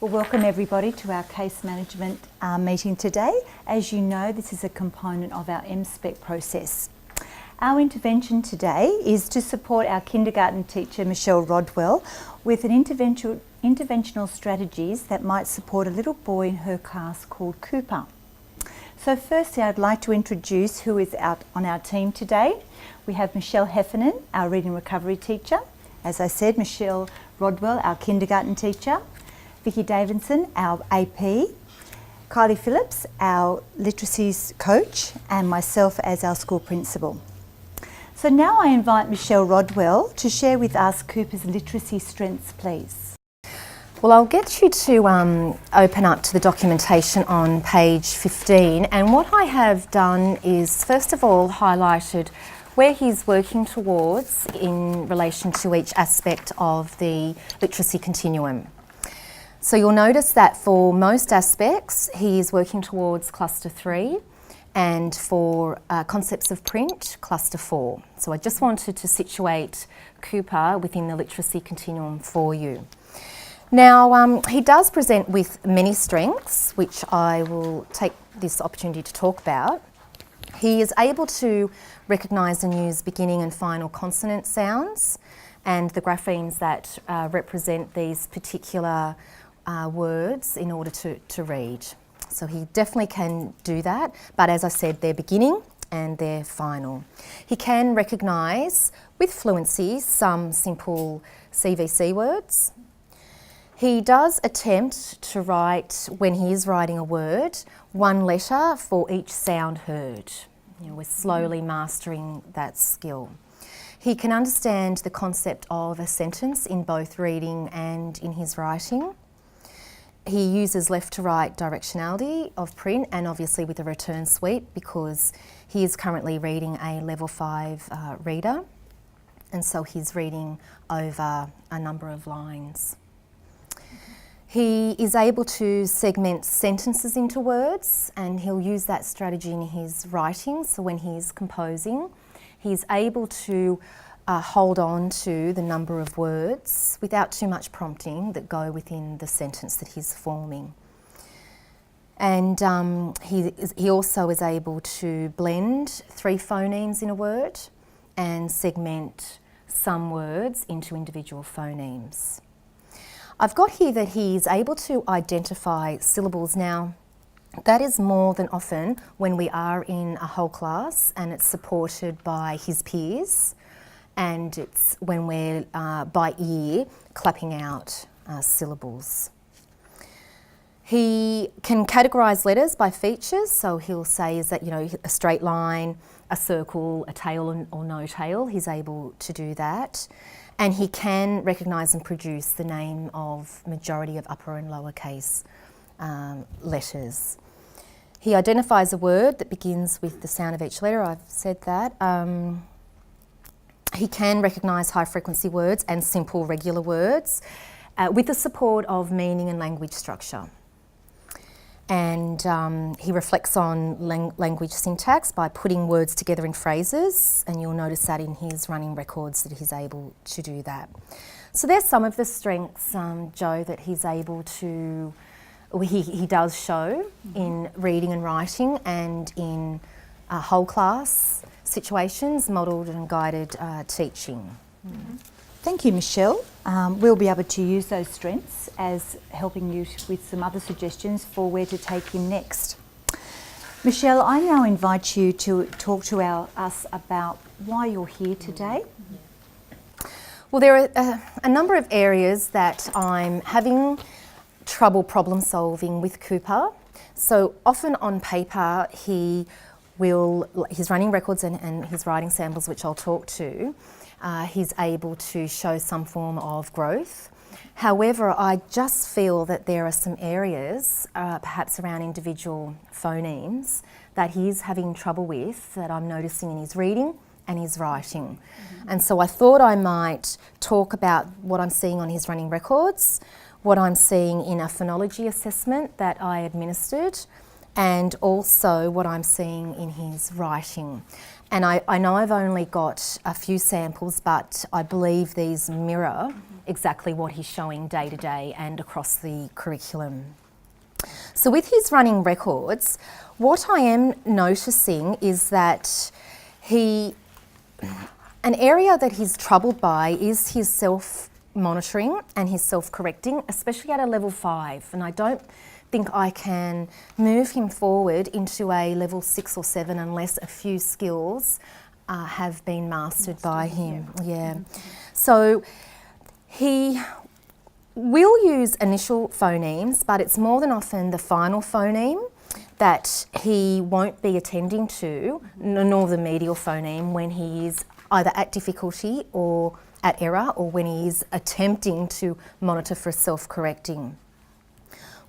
Well, welcome everybody to our case management meeting today. As you know, this is a component of our MSpec process. Our intervention today is to support our kindergarten teacher, Michelle Rodwell, with an interventional strategies that might support a little boy in her class called Cooper. So firstly, I'd like to introduce who is out on our team today. We have Michelle Heffernan, our reading recovery teacher. As I said, Michelle Rodwell, our kindergarten teacher. Vicky Davidson, our AP. Kylie Phillips, our literacy coach, and myself as our school principal. So now I invite Michelle Rodwell to share with us Cooper's literacy strengths, please. Well, I'll get you to open up to the documentation on page 15, and what I have done is first of all highlighted where he's working towards in relation to each aspect of the literacy continuum. So you'll notice that for most aspects he is working towards cluster 3, and for concepts of print, cluster 4. So I just wanted to situate Cooper within the literacy continuum for you. Now, he does present with many strengths, which I will take this opportunity to talk about. He is able to recognise and use beginning and final consonant sounds and the graphemes that represent these particular words in order to read. So he definitely can do that, but as I said, they're beginning and they're final. He can recognise with fluency some simple CVC words. He does attempt to write, when he is writing a word, one letter for each sound heard. We're slowly mastering that skill. He can understand the concept of a sentence in both reading and in his writing. He uses left to right directionality of print, and obviously with a return sweep, because he is currently reading a level 5 reader, and so he's reading over a number of lines. He is able to segment sentences into words, and he'll use that strategy in his writing. So when he's composing, he's able to hold on to the number of words without too much prompting that go within the sentence that he's forming. And he also is able to blend 3 phonemes in a word and segment some words into individual phonemes. I've got here that he's able to identify syllables. Now, that is more than often when we are in a whole class and it's supported by his peers, and it's when we're by ear clapping out syllables. He can categorise letters by features, so he'll say is that, a straight line, a circle, a tail or no tail. He's able to do that. And he can recognise and produce the name of majority of upper and lowercase letters. He identifies a word that begins with the sound of each letter. I've said that. He can recognise high frequency words and simple regular words with the support of meaning and language structure. And he reflects on language syntax by putting words together in phrases, and you'll notice that in his running records that he's able to do that. So there's some of the strengths, Joe, that he's able to, he does show in reading and writing and in whole class situations, modelled and guided teaching. Thank you, Michelle. We'll be able to use those strengths as helping you with some other suggestions for where to take him next. Michelle, I now invite you to talk to us about why you're here today. Well, there are a number of areas that I'm having trouble problem solving with Cooper. So often on paper his running records and his writing samples, which I'll talk to, he's able to show some form of growth. However, I just feel that there are some areas, perhaps around individual phonemes, that he's having trouble with, that I'm noticing in his reading and his writing. And so I thought I might talk about what I'm seeing on his running records, what I'm seeing in a phonology assessment that I administered, and also what I'm seeing in his writing. And I know I've only got a few samples, but I believe these mirror exactly what he's showing day to day and across the curriculum. So with his running records, what I am noticing is that an area that he's troubled by is his self-monitoring and his self-correcting, especially at a level 5. And I don't think I can move him forward into a level 6 or 7 unless a few skills have been mastered by him. Yeah. So he will use initial phonemes, but it's more than often the final phoneme that he won't be attending to, nor the medial phoneme when he is either at difficulty or at error, or when he is attempting to monitor for self-correcting.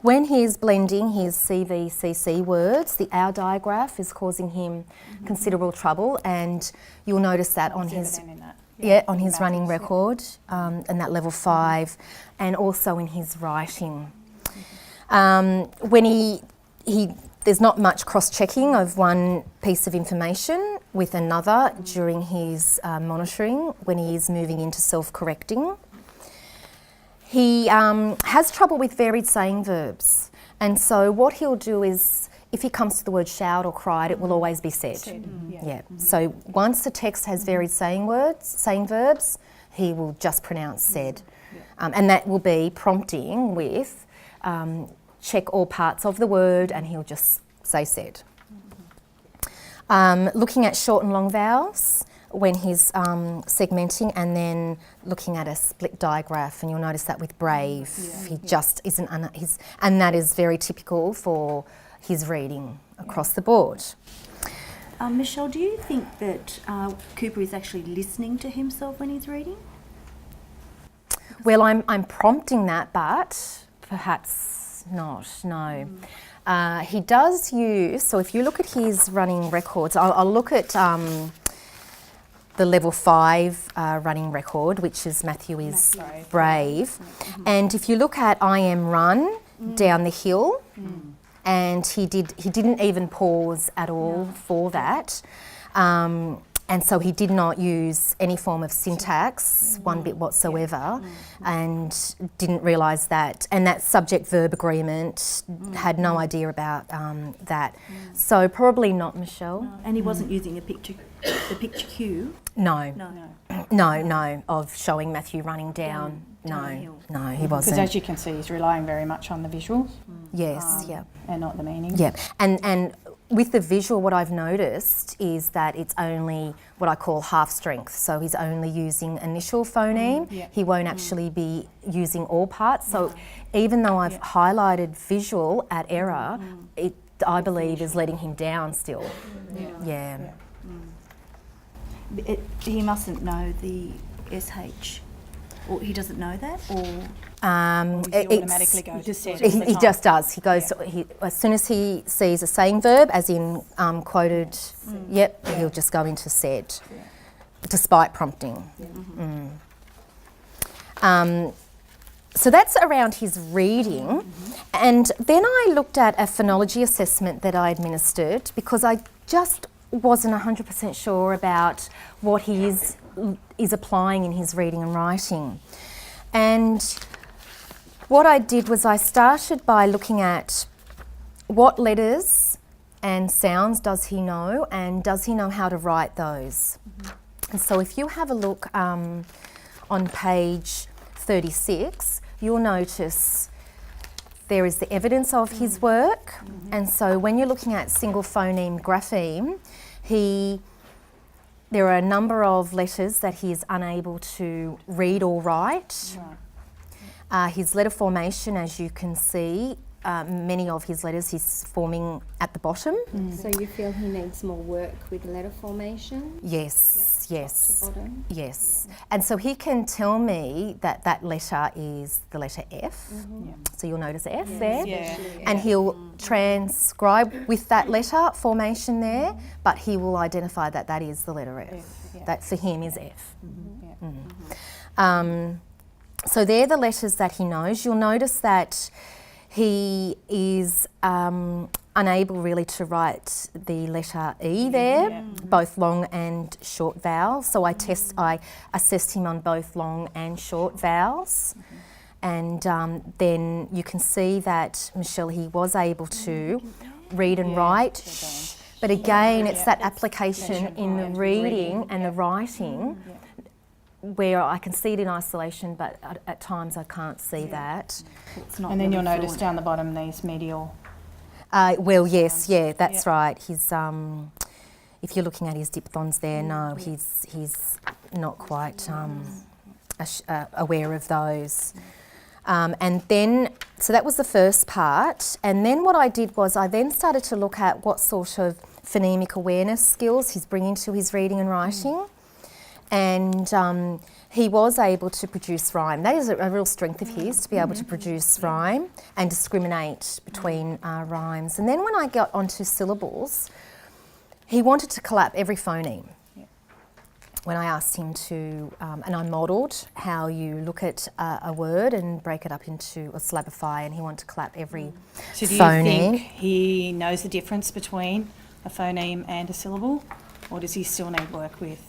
When he is blending his CVCC words, the hour digraph is causing him considerable trouble, and you'll notice that on his on his running record, and that level 5, and also in his writing. When he there's not much cross-checking of one piece of information with another during his monitoring when he is moving into self-correcting. He has trouble with varied saying verbs, and so what he'll do is, if he comes to the word shout or cried, it will always be said. So once the text has varied saying verbs, he will just pronounce said, and that will be prompting with check all parts of the word, and he'll just say said. Looking at short and long vowels when he's segmenting, and then looking at a split digraph, and you'll notice that with brave, he just isn't, and that is very typical for his reading across the board. Michelle, do you think that Cooper is actually listening to himself when he's reading? Well, I'm prompting that, but perhaps not, no. He does use, so if you look at his running records, I'll look at the level 5 running record, which is Matthew is brave. And if you look at I am run down the hill, and he didn't even pause at all for that. And so he did not use any form of syntax, one bit whatsoever, and didn't realise that. And that subject-verb agreement, had no idea about that. So probably not, Michelle. No. And he wasn't using the picture cue? No, of showing Matthew running down. No, he wasn't. Because as you can see, he's relying very much on the visuals. Yes, and not the meaning. Yeah, and with the visual, what I've noticed is that it's only what I call half strength. So he's only using initial phoneme. He won't actually be using all parts. So even though I've highlighted visual at error, it, I believe, is letting him down still. He mustn't know the SH. Or he doesn't know that, or he automatically goes to said. He just does. He goes as soon as he sees a saying verb, as in quoted. He'll just go into said, despite prompting. So that's around his reading, and then I looked at a phonology assessment that I administered because I just wasn't 100% sure about what he is applying in his reading and writing. And what I did was I started by looking at what letters and sounds does he know, and does he know how to write those. And so if you have a look on page 36, you'll notice there is the evidence of his work. And so when you're looking at single phoneme grapheme, there are a number of letters that he is unable to read or write. His letter formation, as you can see, many of his letters he's forming at the bottom. So you feel he needs more work with letter formation? Yes, yes. Top to bottom? Yes. And so he can tell me that that letter is the letter F. So you'll notice F there. And he'll transcribe with that letter formation there, but he will identify that that is the letter F. That for him is F. So they're the letters that he knows. You'll notice that he is unable really to write the letter E there, both long and short vowels. So I assessed him on both long and short vowels. And then you can see that, Michelle, he was able to read and write. But again, it's that application in the reading and the writing where I can see it in isolation, but at times I can't see that. It's not And then really you'll notice fluent. down the bottom these medial. Well, yes, yeah, that's right. He's if you're looking at his diphthongs there, no, he's not quite aware of those. And then, so that was the first part. And then what I did was I then started to look at what sort of phonemic awareness skills he's bringing to his reading and writing. And he was able to produce rhyme. That is a real strength of his, to be able to produce rhyme and discriminate between rhymes. And then when I got onto syllables, he wanted to collap every phoneme. When I asked him to, and I modelled how you look at a word and break it up into a syllabify, and he wanted to clap every So do you phoneme. think he knows the difference between a phoneme and a syllable, or does he still need work with?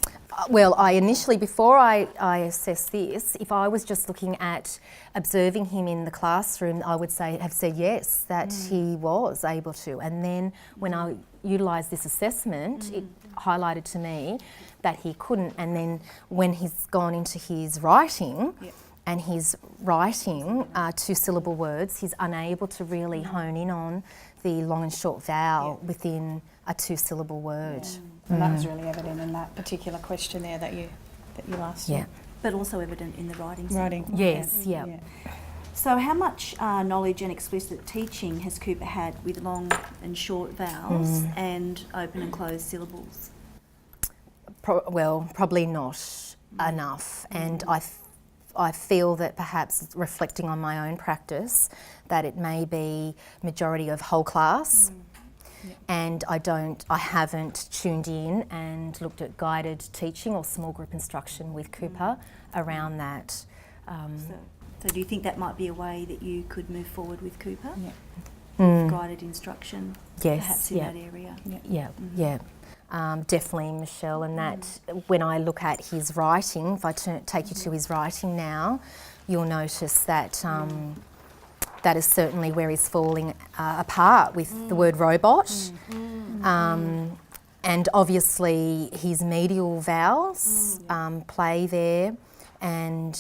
Well, I initially, before I assessed this, if I was just looking at observing him in the classroom, I would have said yes, that he was able to. And then when I utilised this assessment, it highlighted to me that he couldn't. And then when he's gone into his writing, and he's writing two-syllable words, he's unable to really hone in on the long and short vowel within a two-syllable word. And that was really evident in that particular questionnaire that you asked him. But also evident in the writing. Writing. Yes, yeah. So how much knowledge and explicit teaching has Cooper had with long and short vowels and open and closed syllables? Well, probably not enough. And I feel that perhaps reflecting on my own practice, that it may be majority of whole class. And I haven't tuned in and looked at guided teaching or small group instruction with Cooper around that. So do you think that might be a way that you could move forward with Cooper? With guided instruction, perhaps in that area? Definitely, Michelle, and that when I look at his writing, if I take you to his writing now, you'll notice that that is certainly where he's falling apart with the word robot. And obviously his medial vowels play there, and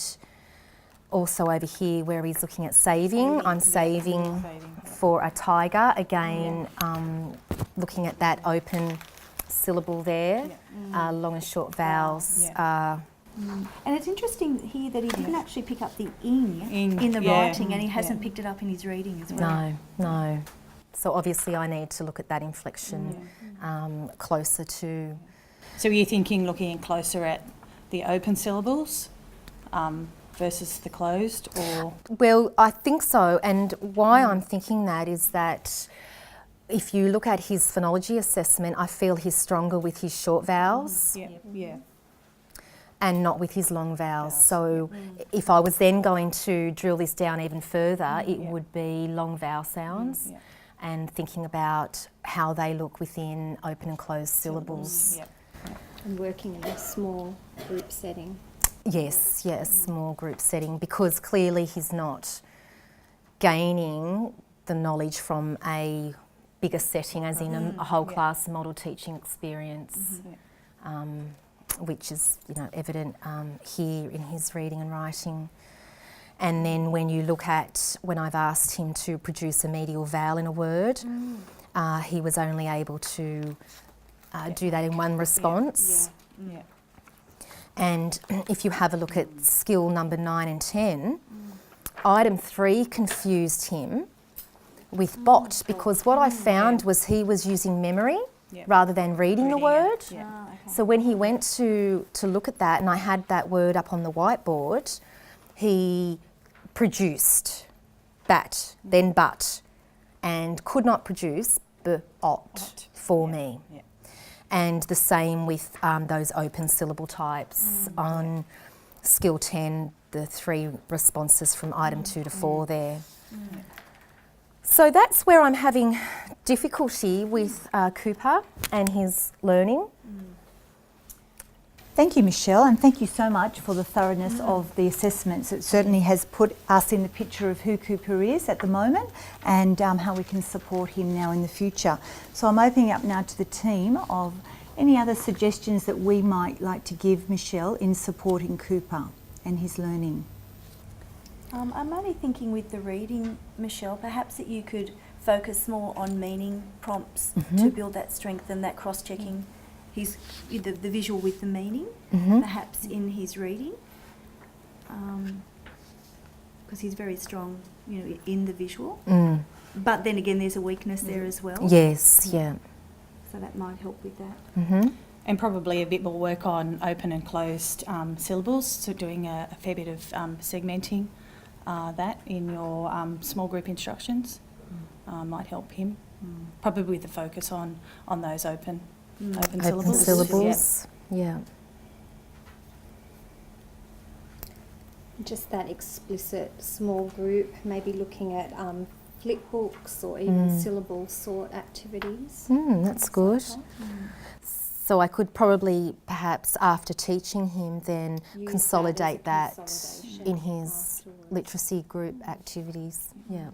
also over here where he's looking at saving, I'm saving for a tiger, again looking at that open syllable there, long and short vowels. And it's interesting here that he didn't actually pick up the ing in the writing, and he hasn't picked it up in his reading as well. No. So obviously I need to look at that inflection closer to... So are you thinking looking closer at the open syllables versus the closed, or...? Well, I think so, and why I'm thinking that is that if you look at his phonology assessment, I feel he's stronger with his short vowels. And not with his long vowels. So if I was then going to drill this down even further, it would be long vowel sounds and thinking about how they look within open and closed syllables. And working in a small group setting. Yes, small group setting, because clearly he's not gaining the knowledge from a bigger setting, as in a whole class model teaching experience. Which is, evident here in his reading and writing. And then when you look at, when I've asked him to produce a medial vowel in a word, he was only able to do that in one response. And if you have a look at skill number 9 and 10, item 3 confused him with bot, because what I found was he was using memory rather than reading the word. So when he went to look at that, and I had that word up on the whiteboard, he produced bat, then but, and could not produce b-ot for me. And the same with those open syllable types on skill 10, the 3 responses from item 2 to 4 there. So that's where I'm having difficulty with Cooper and his learning. Thank you, Michelle, and thank you so much for the thoroughness of the assessments. It certainly has put us in the picture of who Cooper is at the moment and how we can support him now in the future. So I'm opening up now to the team of any other suggestions that we might like to give Michelle in supporting Cooper and his learning. I'm only thinking with the reading, Michelle, perhaps that you could focus more on meaning prompts to build that strength and that cross-checking. The visual with the meaning, perhaps in his reading, because he's very strong, in the visual. But then again, there's a weakness there as well. Yes, yeah. So that might help with that. And probably a bit more work on open and closed syllables, so doing a fair bit of segmenting that in your small group instructions might help him, probably with a focus on those open syllables. Syllables, yeah. Just that explicit small group, maybe looking at flip books or even syllable sort activities. That's good. So I could probably, perhaps after teaching him, then Use consolidate that that as a consolidation in his afterwards. literacy group activities. Yeah.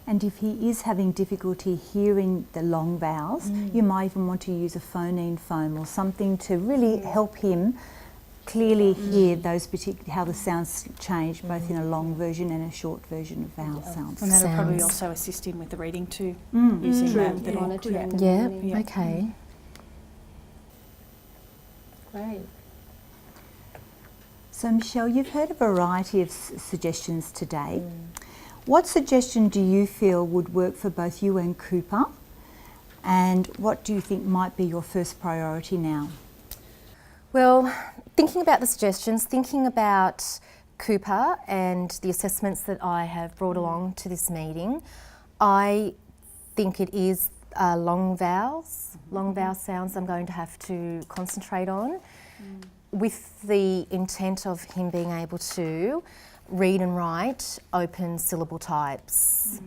And if he is having difficulty hearing the long vowels, you might even want to use a phoneme foam or something to really help him clearly hear those how the sounds change, both in a long version and a short version of vowel sounds. And that'll probably Sounds. also assist him with the reading too, using that little... Monitoring. Yeah, learning. okay. Great. So Michelle, you've heard a variety of suggestions today. What suggestion do you feel would work for both you and Cooper? And what do you think might be your first priority now? Well, thinking about the suggestions, thinking about Cooper and the assessments that I have brought along to this meeting, I think it is long vowel sounds I'm going to have to concentrate on, with the intent of him being able to read and write open syllable types.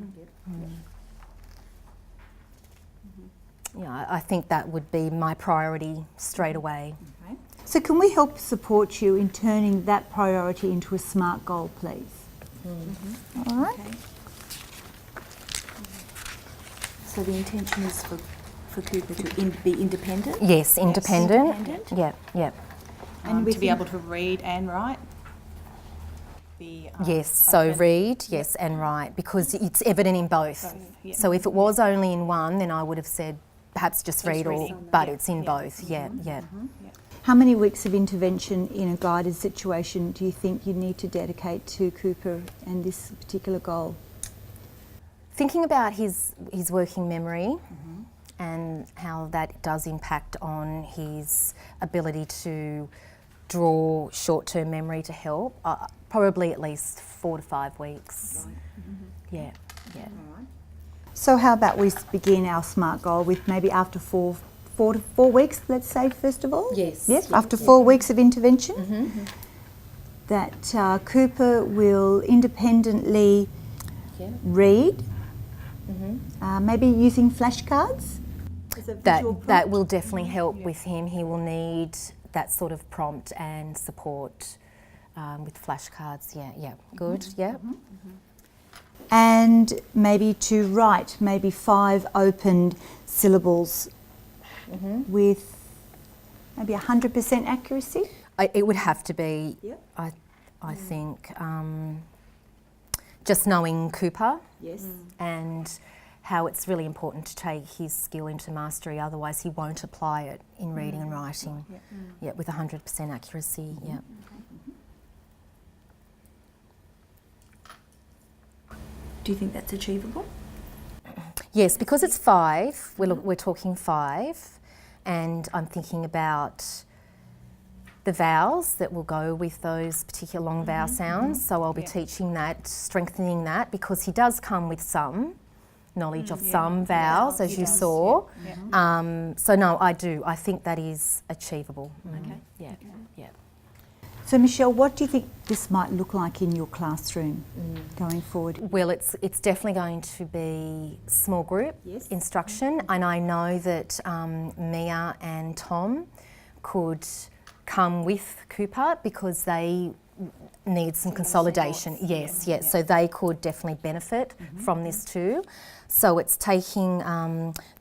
Yeah, I think that would be my priority straight away. Okay. So can we help support you in turning that priority into a SMART goal, please? All right. Okay. So the intention is for Cooper to be independent? Yes, independent. Independent. Yeah, yeah. And we to be think- able to read and write. Yes, so read, yes, and write, because it's evident in both. yeah. So if it was only in one, then I would have said perhaps just read, or, reading. but it's in both. Yeah, yeah. How many weeks of intervention in a guided situation do you think you need to dedicate to Cooper and this particular goal? Thinking about his working memory and how that does impact on his ability to draw short-term memory to help, probably at least 4 to 5 weeks. Yeah, yeah. So how about we begin our SMART goal with maybe after 4 to 4 weeks, let's say, first of all? Yes. Yes, after 4 weeks of intervention. That Cooper will independently read, maybe using flashcards. as a visual That prompt. will definitely help with him. He will need that sort of prompt and support with flashcards. Yeah, yeah, good. Yeah. And maybe to write maybe 5 opened syllables with maybe 100% accuracy. It would have to be. Yep. I think just knowing Cooper. Yes. And how it's really important to take his skill into mastery, otherwise he won't apply it in reading and writing. Yeah, with 100% accuracy. Yeah. Do you think that's achievable? Yes, because it's 5. We're talking 5, and I'm thinking about the vowels that will go with those particular long vowel sounds. So I'll be teaching that, strengthening that, because he does come with some knowledge of some vowels, as you saw. So no, I do. I think that is achievable. Okay. Yeah, yeah. So Michelle, what do you think this might look like in your classroom going forward? Well, it's definitely going to be small group instruction, and I know that Mia and Tom could come with Cooper because they need some consolidation. Yes, so they could definitely benefit from this too. So it's taking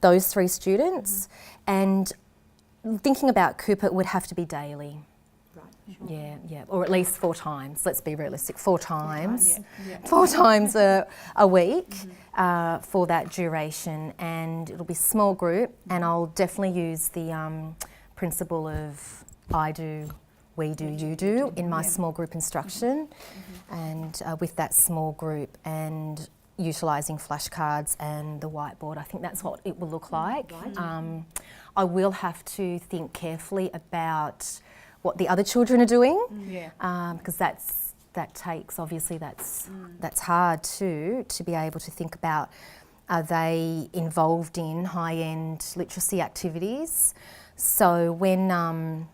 those 3 students and thinking about Cooper, it would have to be daily. Yeah, or at least 4 times. Let's be realistic, 4 times, 4 times a week for that duration, and it'll be small group. And I'll definitely use the principle of I do, we do, you do in my small group instruction, and with that small group and utilising flashcards and the whiteboard. I think that's what it will look like. I will have to think carefully about what the other children are doing, because that takes, obviously that's hard too, to be able to think about, are they involved in high-end literacy activities? So when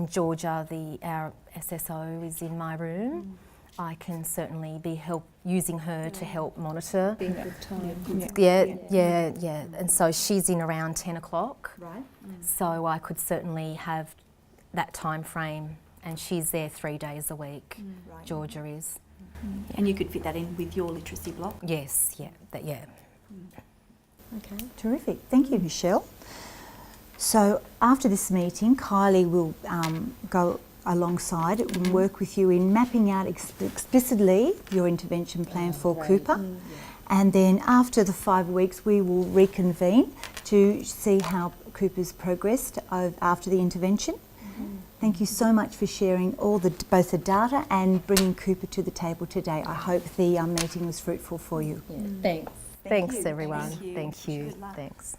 Georgia, our SSO, is in my room, I can certainly be using her to help monitor. Be a good time. Yeah. And so she's in around 10 o'clock. Right. So I could certainly have that time frame, and she's there 3 days a week. Georgia is. And you could fit that in with your literacy block? Yes, yeah. Okay, terrific. Thank you, Michelle. So after this meeting, Kylie will go alongside and work with you in mapping out explicitly your intervention plan for Cooper. And then after the 5 weeks, we will reconvene to see how Cooper's progressed after the intervention. Thank you so much for sharing both the data and bringing Cooper to the table today. I hope the meeting was fruitful for you. Thanks. Thanks, everyone. Thank you. Thank you. Good luck. Thanks.